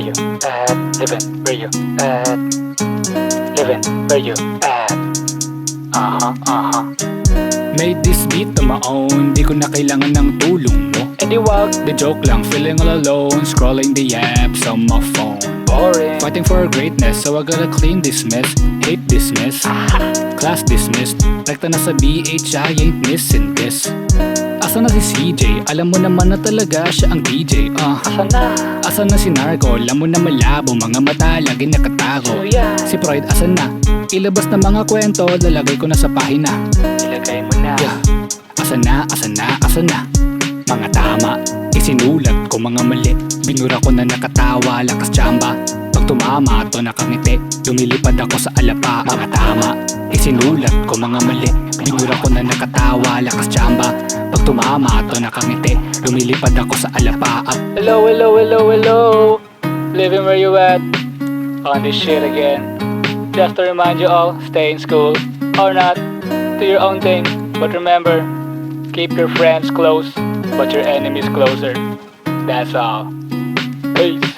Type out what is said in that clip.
where you at? Living where you at? Living where you at? Made this beat on my own, di ko na kailangan ng tulong mo. Eh di wag, The joke lang, feeling all alone, scrolling the apps on my phone. boring. Fighting for greatness, so I gotta clean this mess. Hate this mess, class dismissed. Rekta na sa BH, I ain't missing this. Asa na si CJ? Alam mo naman na talaga siya ang DJ. Asa na? Asa na si Narco? Alam mo na malabo, mga mata lagi nakatago. Kuya, Si Freud, asa na? Ilabas na mga kwento, lalagay ko na sa pahina. ilagay mo na. Yeah. Asa na, asa na, asa na? Mga tama, isinulat ko mga mali. Binura ko na nakatawa, lakas tsamba. Pag tumama, to nakangiti. Lumilipad ako sa alapa. Mga tama, isinulat ko mga mali. Binura ko na nakatawa, lakas tsamba. Pag tumama, to nakangiti. Lumilipad ako sa alapa. Hello, hello, hello, hello. Living where you at? On this shit again. Just to remind you all, stay in school or not, do your own thing. But remember, keep your friends close, but your enemies closer. That's all. Peace.